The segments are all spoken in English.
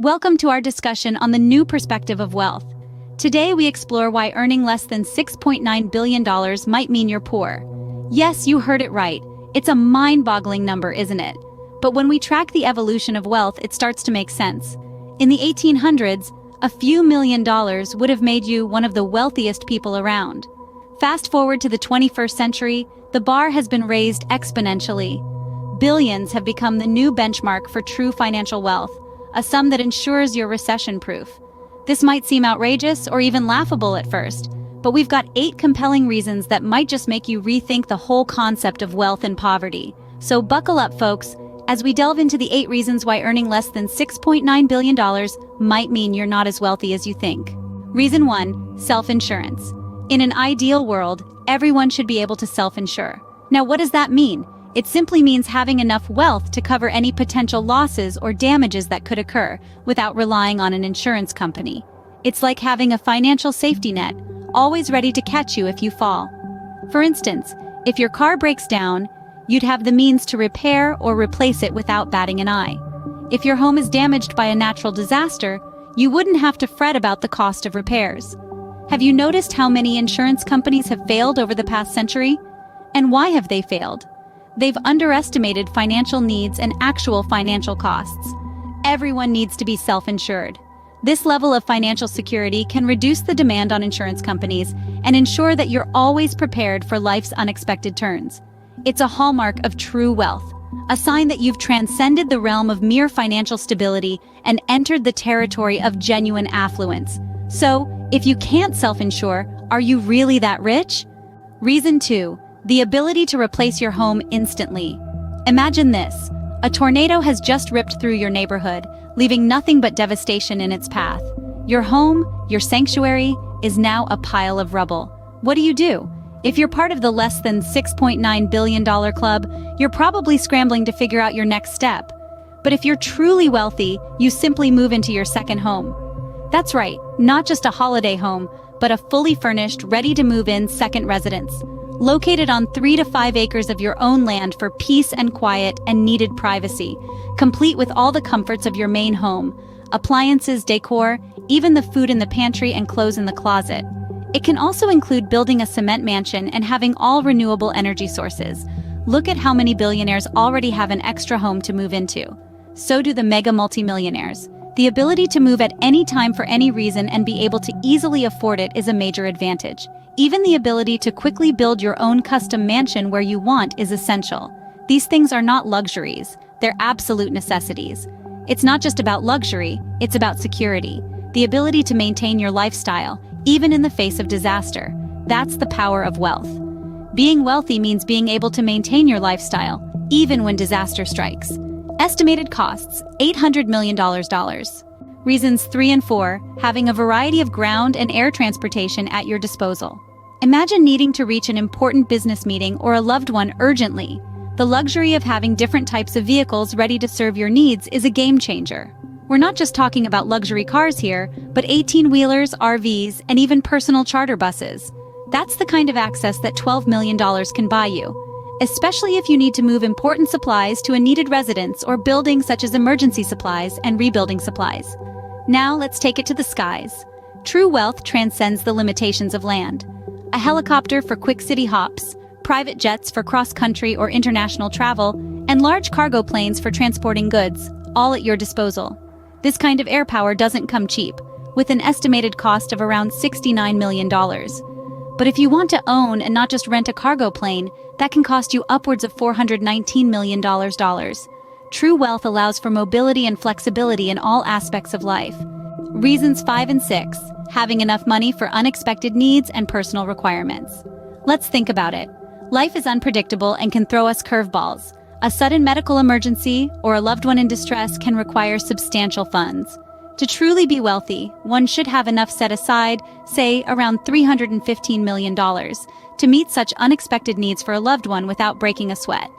Welcome to our discussion on the new perspective of wealth. Today we explore why earning less than $6.9 billion might mean you're poor. Yes, you heard it right. It's a mind-boggling number, isn't it? But when we track the evolution of wealth, it starts to make sense. In the 1800s, a few $1,000,000 would have made you one of the wealthiest people around. Fast forward to the 21st century, the bar has been raised exponentially. Billions have become the new benchmark for true financial wealth, a sum that ensures you're recession-proof. This might seem outrageous or even laughable at first, but we've got 8 compelling reasons that might just make you rethink the whole concept of wealth and poverty. So buckle up, folks, as we delve into the 8 reasons why earning less than $6.9 billion might mean you're not as wealthy as you think. Reason 1, self-insurance. In an ideal world, everyone should be able to self-insure. Now, what does that mean? It simply means having enough wealth to cover any potential losses or damages that could occur without relying on an insurance company. It's like having a financial safety net, always ready to catch you if you fall. For instance, if your car breaks down, you'd have the means to repair or replace it without batting an eye. If your home is damaged by a natural disaster, you wouldn't have to fret about the cost of repairs. Have you noticed how many insurance companies have failed over the past century? And why have they failed? They've underestimated financial needs and actual financial costs. Everyone needs to be self-insured. This level of financial security can reduce the demand on insurance companies and ensure that you're always prepared for life's unexpected turns. It's a hallmark of true wealth, a sign that you've transcended the realm of mere financial stability and entered the territory of genuine affluence. So, if you can't self-insure, are you really that rich? Reason 2. The ability to replace your home instantly. Imagine this. A tornado has just ripped through your neighborhood, leaving nothing but devastation in its path. Your home, your sanctuary, is now a pile of rubble. What do? If you're part of the less than $6.9 billion club, you're probably scrambling to figure out your next step. But if you're truly wealthy, you simply move into your second home. That's right, not just a holiday home, but a fully furnished, ready-to-move-in second residence. Located on 3 to 5 acres of your own land for peace and quiet and needed privacy, complete with all the comforts of your main home, appliances, decor, even the food in the pantry and clothes in the closet. It can also include building a cement mansion and having all renewable energy sources. Look at how many billionaires already have an extra home to move into. So do the mega multimillionaires. The ability to move at any time for any reason and be able to easily afford it is a major advantage. Even the ability to quickly build your own custom mansion where you want is essential. These things are not luxuries, they're absolute necessities. It's not just about luxury, it's about security. The ability to maintain your lifestyle, even in the face of disaster. That's the power of wealth. Being wealthy means being able to maintain your lifestyle, even when disaster strikes. Estimated costs, $800 million. Reasons 3 and 4, having a variety of ground and air transportation at your disposal. Imagine needing to reach an important business meeting or a loved one urgently. The luxury of having different types of vehicles ready to serve your needs is a game changer. We're not just talking about luxury cars here, but 18-wheelers, RVs, and even personal charter buses. That's the kind of access that $12 million can buy you, especially if you need to move important supplies to a needed residence or building such as emergency supplies and rebuilding supplies. Now let's take it to the skies. True wealth transcends the limitations of land. A helicopter for quick city hops, private jets for cross-country or international travel, and large cargo planes for transporting goods, all at your disposal. This kind of air power doesn't come cheap, with an estimated cost of around $69 million. But if you want to own and not just rent a cargo plane, that can cost you upwards of $419 million. True wealth allows for mobility and flexibility in all aspects of life. Reasons 5 and 6, having enough money for unexpected needs and personal requirements. Let's think about it. Life is unpredictable and can throw us curveballs. A sudden medical emergency or a loved one in distress can require substantial funds. To truly be wealthy, one should have enough set aside, say around $315 million, to meet such unexpected needs for a loved one without breaking a sweat.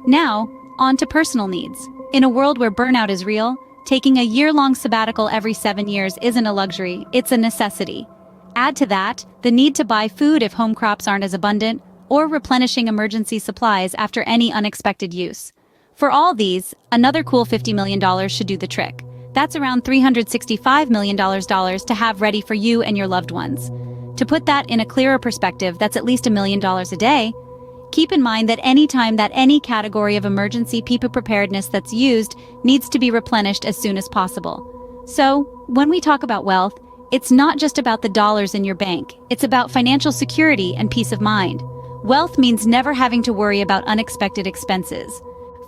Now, on to personal needs. In a world where burnout is real, taking a year-long sabbatical every 7 years isn't a luxury, it's a necessity. Add to that the need to buy food if home crops aren't as abundant, or replenishing emergency supplies after any unexpected use. For all these, another cool $50 million should do the trick. That's around $365 million to have ready for you and your loved ones. To put that in a clearer perspective, that's at least $1 million a day. Keep in mind that any time that any category of emergency people preparedness that's used needs to be replenished as soon as possible. So, when we talk about wealth, it's not just about the dollars in your bank, it's about financial security and peace of mind. Wealth means never having to worry about unexpected expenses.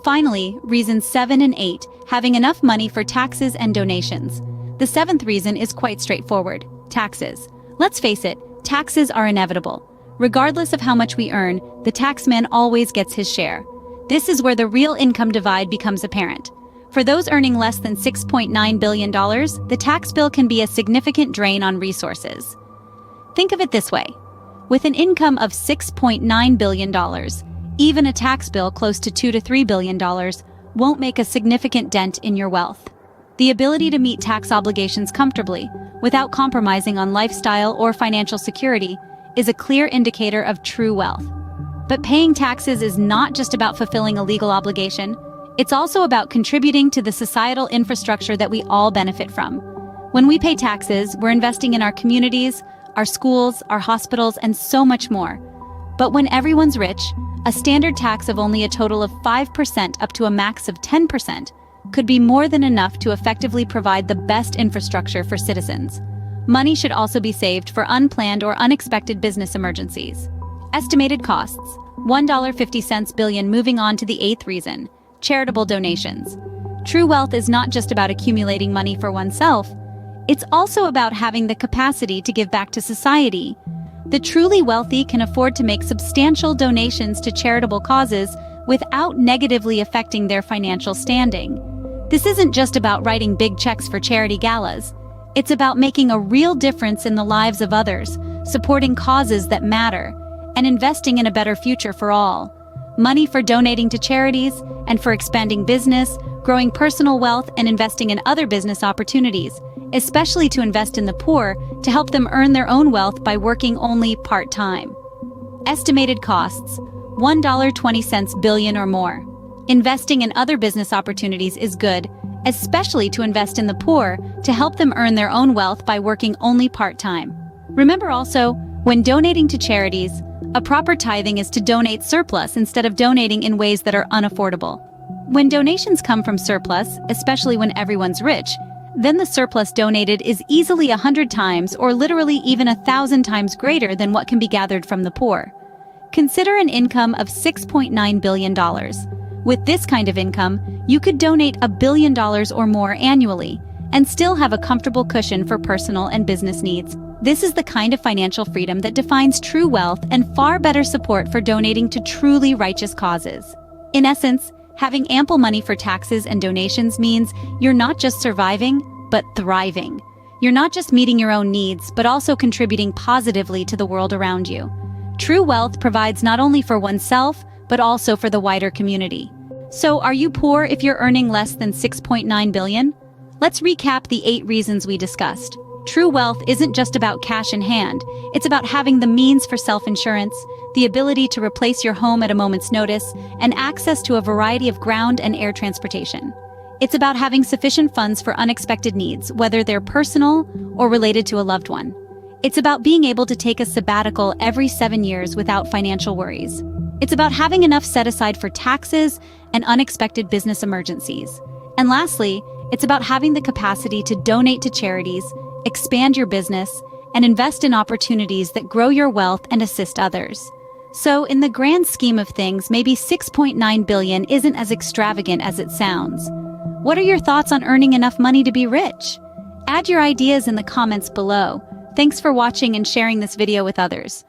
Finally, reasons 7 and 8, having enough money for taxes and donations. The 7th reason is quite straightforward: taxes. Let's face it, taxes are inevitable. Regardless of how much we earn, the taxman always gets his share. This is where the real income divide becomes apparent. For those earning less than $6.9 billion, the tax bill can be a significant drain on resources. Think of it this way. With an income of $6.9 billion, even a tax bill close to $2 to $3 billion won't make a significant dent in your wealth. The ability to meet tax obligations comfortably, without compromising on lifestyle or financial security, is a clear indicator of true wealth. But paying taxes is not just about fulfilling a legal obligation, it's also about contributing to the societal infrastructure that we all benefit from. When we pay taxes, we're investing in our communities, our schools, our hospitals, and so much more. But when everyone's rich, a standard tax of only a total of 5% up to a max of 10% could be more than enough to effectively provide the best infrastructure for citizens. Money should also be saved for unplanned or unexpected business emergencies. Estimated costs: $1.50 billion. Moving on to the 8th reason, charitable donations. True wealth is not just about accumulating money for oneself, it's also about having the capacity to give back to society. The truly wealthy can afford to make substantial donations to charitable causes without negatively affecting their financial standing. This isn't just about writing big checks for charity galas. It's about making a real difference in the lives of others, supporting causes that matter, and investing in a better future for all. Money for donating to charities and for expanding business, growing personal wealth, and investing in other business opportunities, especially to invest in the poor to help them earn their own wealth by working only part-time. Estimated costs: $1.20 billion or more. Investing in other business opportunities is good, especially to invest in the poor to help them earn their own wealth by working only part-time. Remember also, when donating to charities, a proper tithing is to donate surplus instead of donating in ways that are unaffordable. When donations come from surplus, especially when everyone's rich, then the surplus donated is easily 100 times or literally even 1,000 times greater than what can be gathered from the poor. Consider an income of $6.9 billion. With this kind of income, you could donate $1 billion or more annually and still have a comfortable cushion for personal and business needs. This is the kind of financial freedom that defines true wealth and far better support for donating to truly righteous causes. In essence, having ample money for taxes and donations means you're not just surviving, but thriving. You're not just meeting your own needs, but also contributing positively to the world around you. True wealth provides not only for oneself, but also for the wider community. So, are you poor if you're earning less than $6.9 billion? Let's recap the 8 reasons we discussed. True wealth isn't just about cash in hand, it's about having the means for self-insurance, the ability to replace your home at a moment's notice, and access to a variety of ground and air transportation. It's about having sufficient funds for unexpected needs, whether they're personal or related to a loved one. It's about being able to take a sabbatical every 7 years without financial worries. It's about having enough set aside for taxes and unexpected business emergencies. And lastly, it's about having the capacity to donate to charities, expand your business, and invest in opportunities that grow your wealth and assist others. So, in the grand scheme of things, maybe $6.9 billion isn't as extravagant as it sounds. What are your thoughts on earning enough money to be rich? Add your ideas in the comments below. Thanks for watching and sharing this video with others.